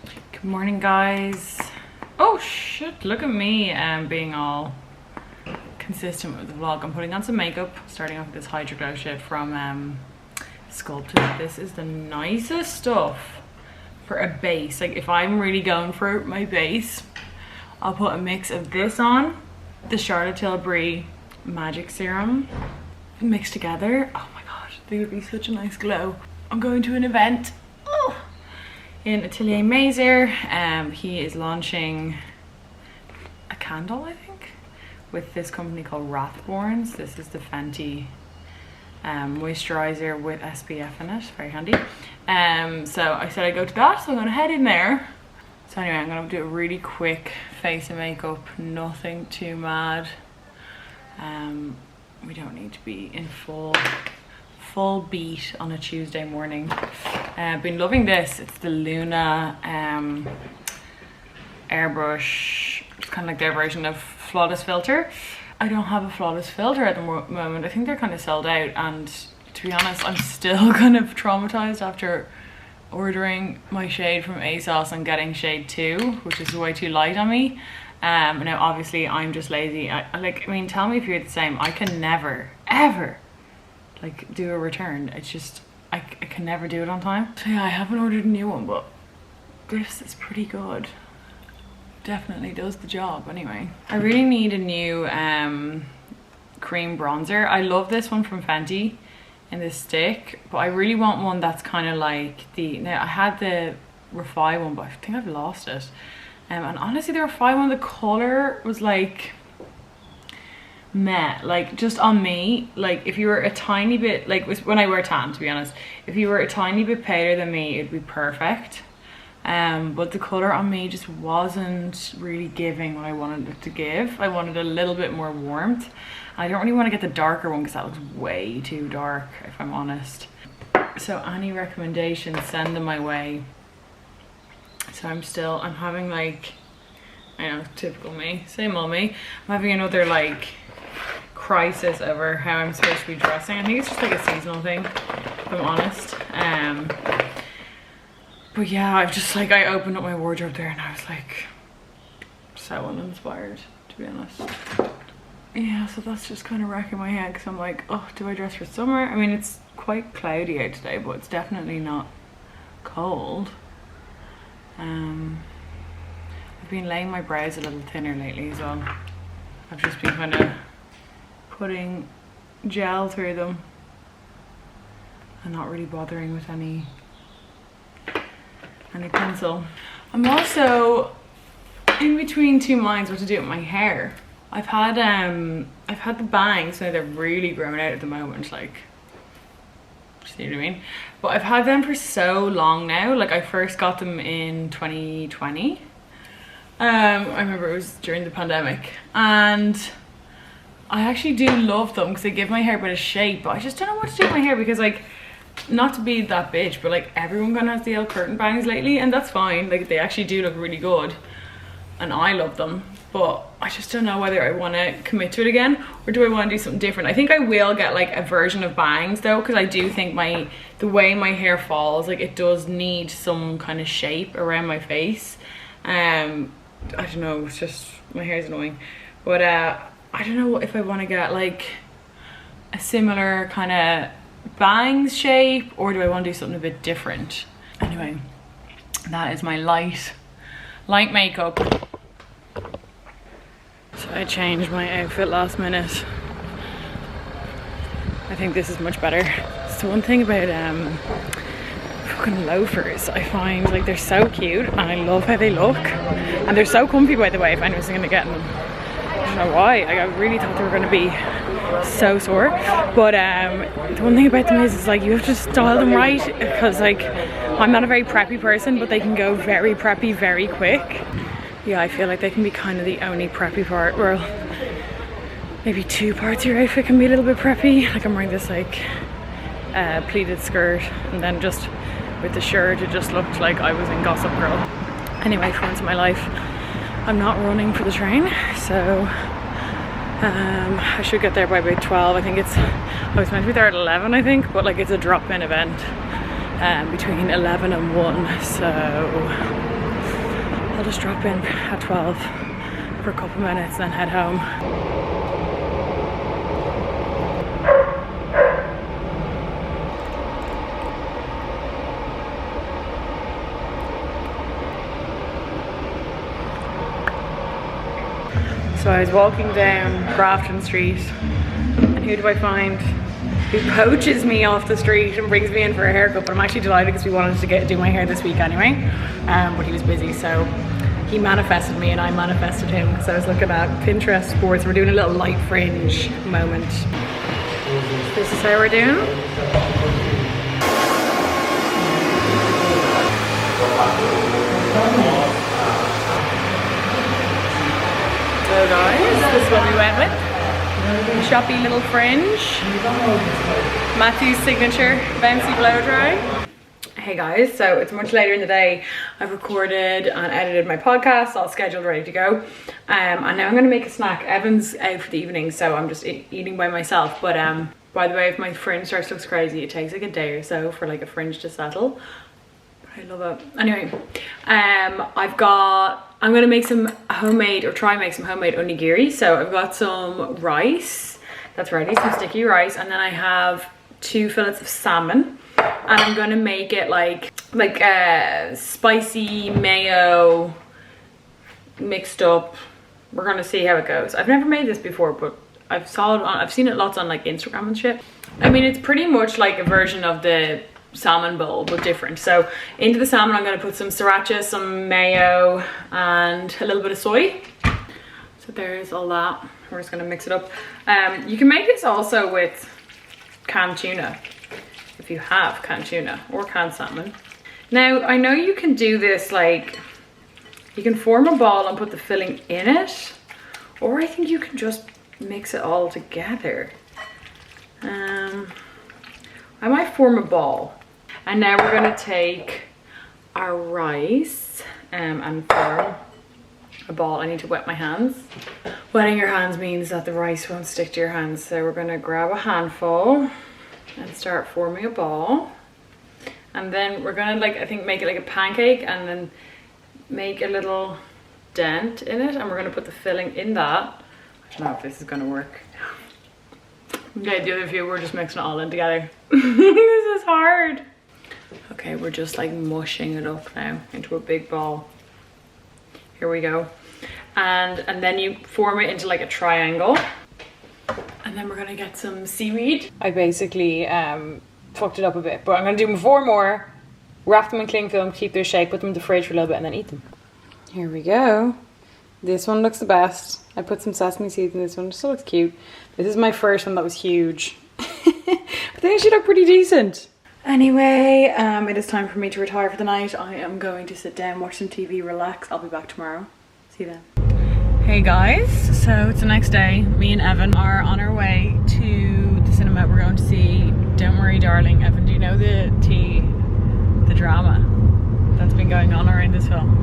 Good morning, guys. Oh shit, look at me being all consistent with the vlog. I'm putting on some makeup, starting off with this Hydro Glow shit from Sculpted. This is the nicest stuff for a base. Like if I'm really going for my base, I'll put a mix of this on, the Charlotte Tilbury Magic Serum mixed together. Oh my god, they would be such a nice glow. I'm going to an event in Atelier Mazer. He is launching a candle, I think, with this company called Rathborns. This is the Fenty moisturizer with SPF in it, very handy. So I said I'd go to that, so I'm gonna head in there. So anyway, I'm gonna do a really quick face and makeup, nothing too mad. We don't need to be in full beat on a Tuesday morning. I've been loving this. It's the Luna airbrush. It's kind of like their version of Flawless Filter. I don't have a Flawless Filter at the moment. I think they're kind of sold out, and to be honest, I'm still kind of traumatized after ordering my shade from ASOS and getting shade 2, which is way too light on me. Now obviously I'm just lazy. I mean, tell me if you're the same. I can never ever like do a return. It's just I can never do it on time. So yeah, I haven't ordered a new one, but this is pretty good. Definitely does the job. Anyway, I really need a new cream bronzer. I love this one from Fenty in this stick, but I really want one that's kind of like now I had the Refi one, but I think I've lost it. And honestly, the Refi one, the color was like meh, like just on me. Like if you were a tiny bit, like when I wear tan, to be honest, if you were a tiny bit paler than me, it'd be perfect. But the color on me just wasn't really giving what I wanted it to give. I wanted a little bit more warmth. I don't really want to get the darker one because that looks way too dark, if I'm honest. So any recommendations, send them my way. So I'm having like, I know, typical me, same old me. I'm having another like crisis over how I'm supposed to be dressing. I think it's just like a seasonal thing, if I'm honest. But yeah, I've just like, I opened up my wardrobe there and I was like so uninspired, to be honest. Yeah, so that's just kind of wrecking my head because I'm like, oh, do I dress for summer? I mean, it's quite cloudy out today, but it's definitely not cold. I've been laying my brows a little thinner lately as well. I've just been kind of putting gel through them and not really bothering with any pencil. I'm also in between two minds what to do with my hair. I've had the bangs, now they're really growing out at the moment, like, you know what I mean? But I've had them for so long now. Like I first got them in 2020. I remember it was during the pandemic, and I actually do love them because they give my hair a bit of shape, but I just don't know what to do with my hair because, like, not to be that bitch, but like everyone kind of has the L curtain bangs lately, and that's fine. Like they actually do look really good and I love them, but I just don't know whether I want to commit to it again or do I want to do something different. I think I will get like a version of bangs though, because I do think the way my hair falls, like it does need some kind of shape around my face. I don't know, it's just my hair's annoying, but I don't know if I want to get like a similar kind of bangs shape or do I want to do something a bit different. Anyway, that is my light makeup. So I changed my outfit last minute. I think this is much better. So one thing about fucking loafers, I find like they're so cute and I love how they look, and they're so comfy, by the way, if anyone's gonna get them. I don't know why, like I really thought they were gonna be so sore, but the one thing about them is like you have to style them right, because like I'm not a very preppy person, but they can go very preppy very quick. Yeah, I feel like they can be kind of the only preppy part, well, maybe two parts of your outfit can be a little bit preppy. Like I'm wearing this like pleated skirt, and then just with the shirt it just looked like I was in Gossip Girl. Anyway, for once in my life I'm not running for the train, so I should get there by about 12. I think I was meant to be there at 11, I think, but like it's a drop-in event between 11 and 1, so I'll just drop in at 12 for a couple of minutes, then head home. So I was walking down Grafton Street, and who do I find? Who poaches me off the street and brings me in for a haircut. But I'm actually delighted because we wanted to do my hair this week anyway, but he was busy, so he manifested me and I manifested him. So I was looking at Pinterest sports. We're doing a little light fringe moment. This is how we're doing. So guys, this is what we went with. Choppy little fringe. Matthew's signature bouncy blow dry. Hey guys, so it's much later in the day. I've recorded and edited my podcast, all scheduled, ready to go. And now I'm gonna make a snack. Evan's out for the evening, so I'm just eating by myself. But by the way, if my fringe starts to look crazy, it takes like a day or so for like a fringe to settle. I love it. Anyway, I'm gonna make some homemade, or try and make some homemade onigiri. So I've got some rice that's ready, some sticky rice, and then I have 2 fillets of salmon, and I'm gonna make it like spicy mayo mixed up. We're gonna see how it goes. I've never made this before, but I've seen it lots on like Instagram and shit. I mean, it's pretty much like a version of the salmon bowl, but different. So into the salmon I'm going to put some sriracha, some mayo, and a little bit of soy. So there's all that. We're just going to mix it up. You can make this also with canned tuna, if you have canned tuna or canned salmon. Now I know you can do this, like you can form a ball and put the filling in it, or I think you can just mix it all together. I might form a ball. And now we're gonna take our rice and form a ball. I need to wet my hands. Wetting your hands means that the rice won't stick to your hands. So we're gonna grab a handful and start forming a ball. And then we're gonna, like, I think make it like a pancake, and then make a little dent in it, and we're gonna put the filling in that. I don't know if this is gonna work. Okay, the other few, we're just mixing it all in together. This is hard. Okay, we're just like mushing it up now into a big ball. Here we go. And then you form it into like a triangle. And then we're gonna get some seaweed. I basically fucked it up a bit, but I'm gonna do 4 more. Wrap them in cling film, keep their shape, put them in the fridge for a little bit, and then eat them. Here we go. This one looks the best. I put some sesame seeds in this one, it still looks cute. This is my first one that was huge. But they actually look pretty decent. Anyway, it is time for me to retire for the night. I am going to sit down, watch some TV, relax. I'll be back tomorrow. See you then. Hey guys, so it's the next day. Me and Evan are on our way to the cinema. We're going to see Don't Worry Darling. Evan, do you know the drama that's been going on around this film?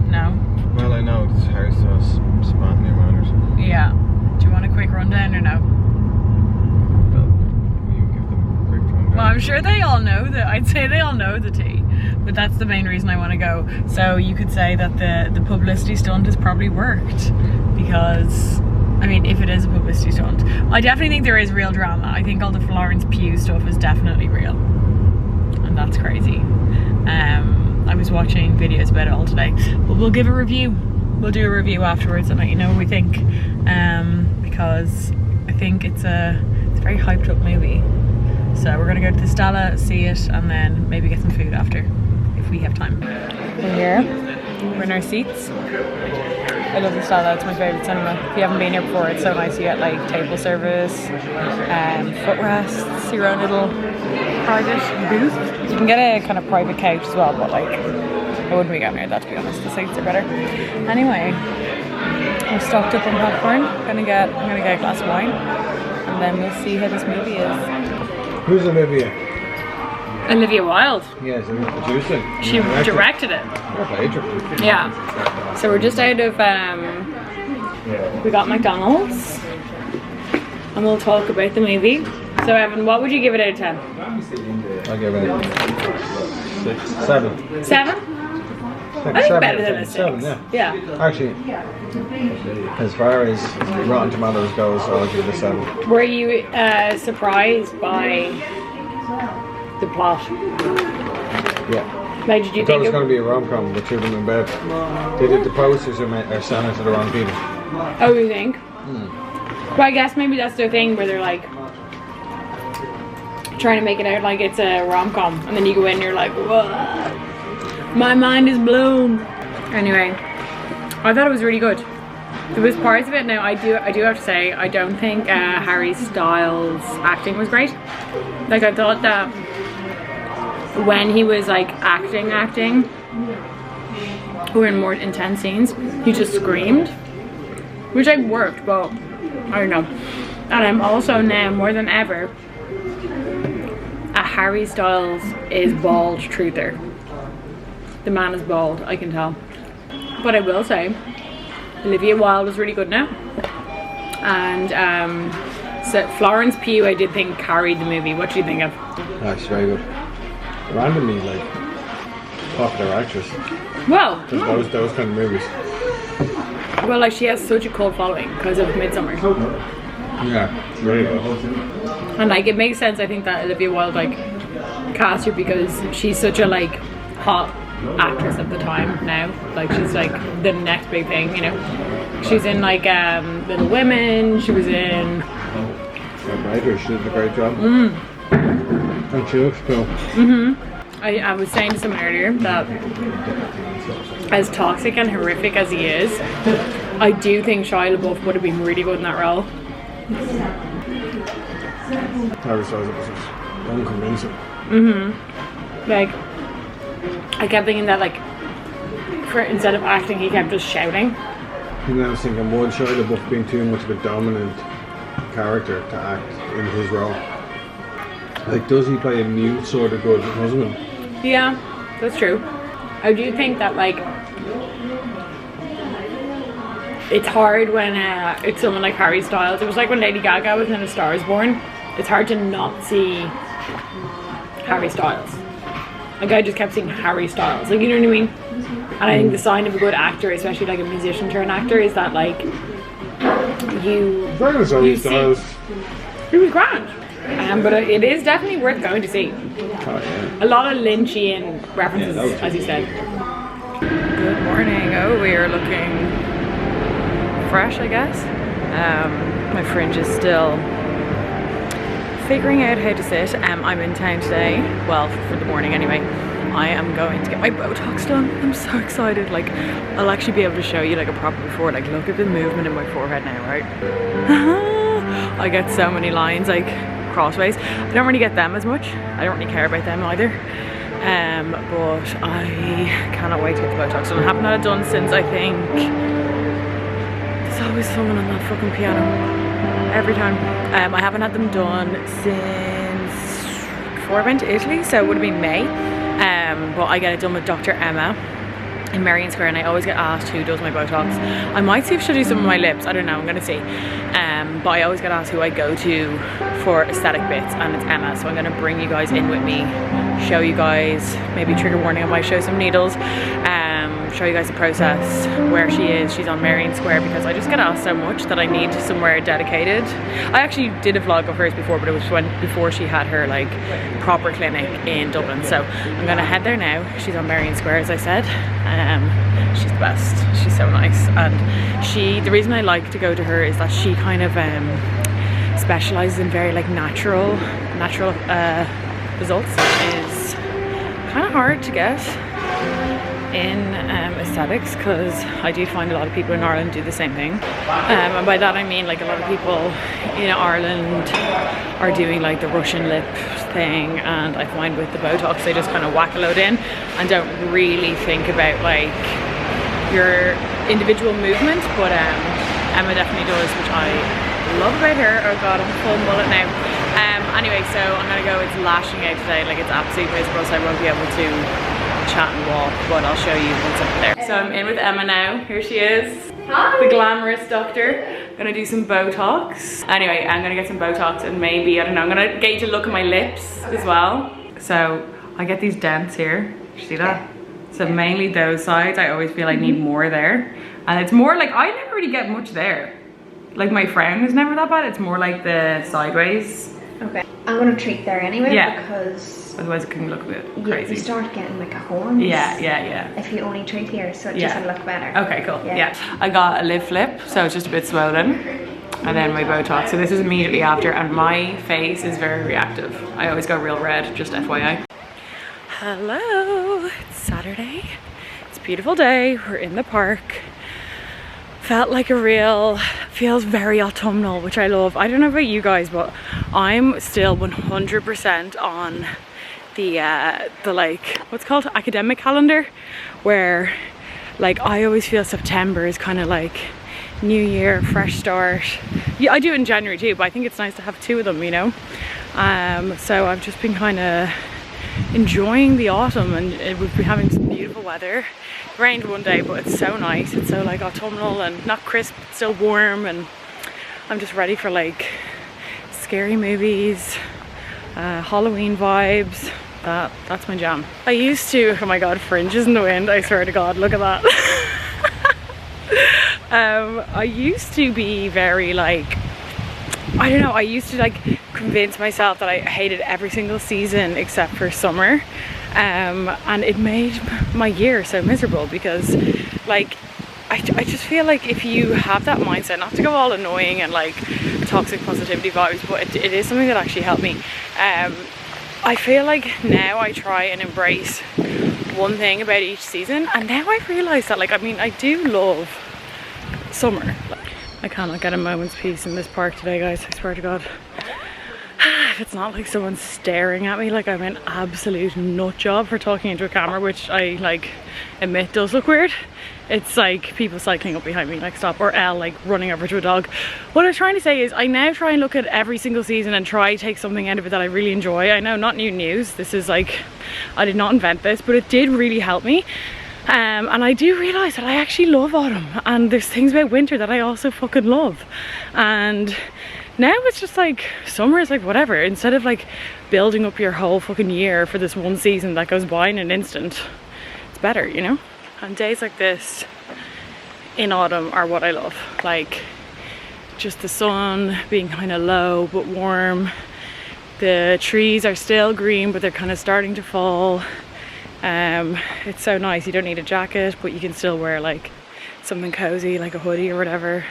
No? Well, I know it's house was spotting around or something. Yeah. Do you want a quick rundown or no? Well, you give them a quick rundown. Well, I'm sure they all know that. I'd say they all know the tea, but that's the main reason I want to go. So you could say that the publicity stunt has probably worked, because I mean, if it is a publicity stunt, I definitely think there is real drama. I think all the Florence Pugh stuff is definitely real, and that's crazy. I was watching videos about it all today, but we'll give a review. We'll do a review afterwards and let you know what we think, because I think it's a very hyped up movie. So we're gonna go to the Stella, see it, and then maybe get some food after if we have time. We're here. We're in our seats. I love the Stella. It's my favourite cinema. If you haven't been here before, it's so nice. You get like table service, footrests, your own little private booth. You can get a kind of private couch as well, but like I wouldn't be going near that, to be honest. The seats are better. Anyway, I'm stocked up on popcorn. I'm gonna get a glass of wine, and then we'll see how this movie is. Who's Olivia? Olivia Wilde. Yes, the producer. She directed it. Okay, yeah. So we're just out of we got McDonald's, and we'll talk about the movie. So Evan, what would you give it out of 10? I'll give it a 6, 7. 7? Like I think 7 better out of than a 7, 6. yeah. Yeah. Actually, as far as Rotten Tomatoes goes, I'll give it a 7. Were you surprised by the plot? Yeah. Like, did you I thought it think was going to be a rom-com with 2 of them in bed. They did the posters are selling to the wrong people. Oh, you think? Well, I guess maybe that's their thing where they're like trying to make it out like it's a rom-com, and then you go in and you're like, whoa, my mind is blown. Anyway, I thought it was really good. There was parts of it. Now I do have to say, I don't think Harry Styles' acting was great. Like, I thought that when he was like acting or in more intense scenes, he just screamed, which like worked, but I don't know. And I'm also now more than ever a Harry Styles is bald truther. The man is bald, I can tell. But I will say, Olivia Wilde is really good now. And so Florence Pugh, I did think carried the movie. What do you think of? That's very good. Randomly, like, popular actress. Well, Those kind of movies. well, like, she has such a cult following because of Midsummer. Yeah, very good. And like, it makes sense, I think, that Olivia Wilde like cast her because she's such a like hot actress at the time now. Like, she's like the next big thing, you know. She's in like Little Women, she was in She did a great job. And she looks cool. I was saying to someone earlier that as toxic and horrific as he is, I do think Shia LaBeouf would have been really good in that role. Harry Styles was just unconvincing. Like, I kept thinking that like, for instead of acting, he kept just shouting. And I was thinking, would Shia LaBeouf being too much of a dominant character to act in his role? Like, does he play a mute sort of good husband? Yeah, that's true. I do think that like, it's hard when it's someone like Harry Styles. It was like when Lady Gaga was in A Star Is Born. It's hard to not see Harry Styles. Like, I just kept seeing Harry Styles. Like, you know what I mean? And I think the sign of a good actor, especially like a musician turned actor, is that like you see. Styles. He was grand. But it is definitely worth going to see. Oh, yeah. A lot of Lynchian references, as you said. Good morning. Oh, we are looking fresh, I guess. My fringe is still figuring out how to sit. I'm in town today, well, for the morning anyway. I am going to get my Botox done. I'm so excited. Like, I'll actually be able to show you like a proper before. Like, look at the movement in my forehead now, right? I get so many lines like crossways. I don't really get them as much. I don't really care about them either. But I cannot wait to get the Botox done. I haven't had it done since, I think, there's always someone on that fucking piano every time. I haven't had them done since before I went to Italy, so it would have been May. But I get it done with Dr. Emma in Marion Square, and I always get asked who does my Botox. I might see if she'll do some of my lips, I don't know, I'm gonna see. But I always get asked who I go to for aesthetic bits, and it's Emma. So I'm gonna bring you guys in with me, show you guys, maybe trigger warning, I might show some needles, show you guys the process, where she is. She's on Marion Square, because I just get asked so much that I need somewhere dedicated. I actually did a vlog of hers before, but it was before she had her like proper clinic in Dublin. So I'm gonna head there now. She's on Marion Square, as I said. She's the best. She's so nice, and the reason I like to go to her is that she kind of specializes in very like natural results, which is kind of hard to get in aesthetics, because I do find a lot of people in Ireland do the same thing, and by that I mean like a lot of people in Ireland are doing like the Russian lip thing, and I find with the Botox they just kind of whack a load in and don't really think about like your individual movement. But Emma definitely does, which I love about her. Oh god, I'm full mullet now. Anyway, so I'm gonna go. It's lashing out today, like it's absolutely miserable, so I won't be able to chat and walk, but I'll show you once I'm there. So I'm in with Emma now. Here she is. Hi. The glamorous doctor. I'm gonna do some Botox. Anyway, I'm gonna get some Botox, and maybe, I don't know, I'm gonna get you to look at my lips as well. So I get these dents here. You see that? So mainly those sides, I always feel I need more there. And it's more like, I never really get much there. Like my frown is never that bad, it's more like the sideways. Okay. I'm gonna treat there anyway, Yeah. Because otherwise it can look a bit crazy. You start getting like a horn. Yeah. If you only treat here, so it doesn't look better. Okay, cool. Yeah. I got a lip flip, so it's just a bit swollen. And then my Botox. So this is immediately after, and my face is very reactive. I always go real red, just FYI. Hello, it's Saturday. It's a beautiful day. We're in the park. Felt like feels very autumnal, which I love. I don't know about you guys, but I'm still 100% on the like, what's it called, academic calendar, where like I always feel September is kind of like new year, fresh start. Yeah, I do it in January too, but I think it's nice to have two of them, you know. So I've just been kind of enjoying the autumn, and we've been having some beautiful weather. It rained one day, but it's so nice. It's so like autumnal and not crisp, but still warm, and I'm just ready for like scary movies, Halloween vibes. That's my jam. I used to, oh my god, fringes in the wind, I swear to god, look at that. I used to be very like, I don't know, I used to like convince myself that I hated every single season except for summer, and it made my year so miserable, because like I just feel like if you have that mindset, not to go all annoying and like toxic positivity vibes, but it is something that actually helped me. I feel like now I try and embrace one thing about each season, and now I've realised that like, I mean, I do love summer. I cannot get a moment's peace in this park today, guys, I swear to god. If it's not like someone's staring at me like I'm an absolute nut job for talking into a camera, which I like admit does look weird. It's like people cycling up behind me, like stop, or Elle like running over to a dog. What I was trying to say is I now try and look at every single season and try to take something out of it that I really enjoy. I know, not new news, this is like, I did not invent this, but it did really help me. And I do realise that I actually love autumn, and there's things about winter that I also fucking love. And now it's just like, summer is like whatever, instead of like building up your whole fucking year for this one season that goes by in an instant, it's better, you know? And days like this in autumn are what I love, like just the sun being kind of low but warm, the trees are still green but they're kind of starting to fall. It's so nice, you don't need a jacket but you can still wear like something cozy like a hoodie or whatever.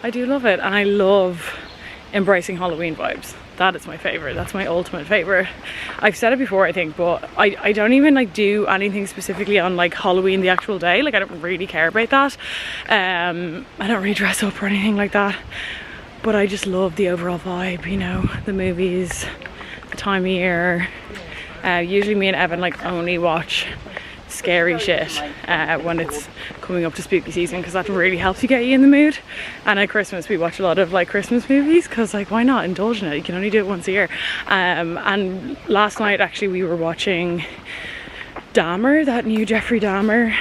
I do love it, and I love embracing Halloween vibes. That is my favorite, that's my ultimate favorite. I've said it before I think, but I don't even like do anything specifically on like Halloween the actual day, like I don't really care about that. I don't really dress up or anything like that, but I just love the overall vibe, you know, the movies, the time of year. Usually me and Evan like only watch scary shit when it's coming up to spooky season, because that really helps you get you in the mood. And at Christmas we watch a lot of like Christmas movies, because like why not indulge in it, you can only do it once a year. And last night actually we were watching Dahmer, that new Jeffrey Dahmer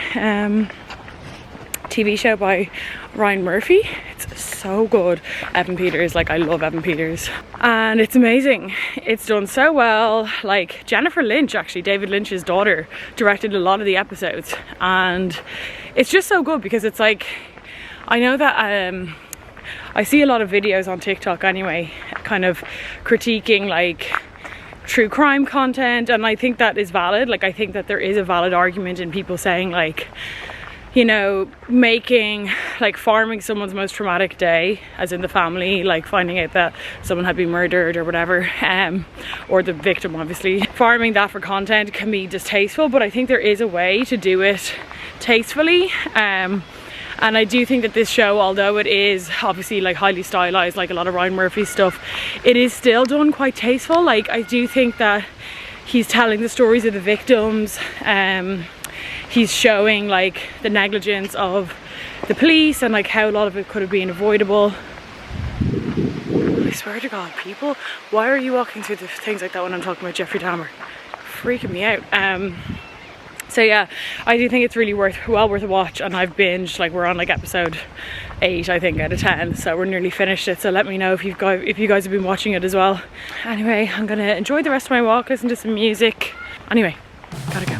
TV show by Ryan Murphy. It's so good. Evan Peters, like I love Evan Peters, and it's amazing. It's done so well. Like Jennifer Lynch, actually David Lynch's daughter, directed a lot of the episodes, and it's just so good because it's like, I know that I see a lot of videos on TikTok anyway kind of critiquing like true crime content, and I think that is valid. Like I think that there is a valid argument in people saying like, you know, making like farming someone's most traumatic day, as in the family, like finding out that someone had been murdered or whatever, or the victim obviously, farming that for content can be distasteful, but I think there is a way to do it tastefully. And I do think that this show, although it is obviously like highly stylized like a lot of Ryan Murphy stuff, it is still done quite tasteful. Like I do think that he's telling the stories of the victims, he's showing like the negligence of the police and like how a lot of it could have been avoidable. I swear to god, people, why are you walking through the things like that when I'm talking about Jeffrey Dahmer? Freaking me out. So yeah, I do think it's really well worth a watch, and I've binged, like we're on like episode 8 I think out of 10, so we're nearly finished it. So let me know if you guys have been watching it as well. Anyway, I'm gonna enjoy the rest of my walk, listen to some music. Anyway, gotta go.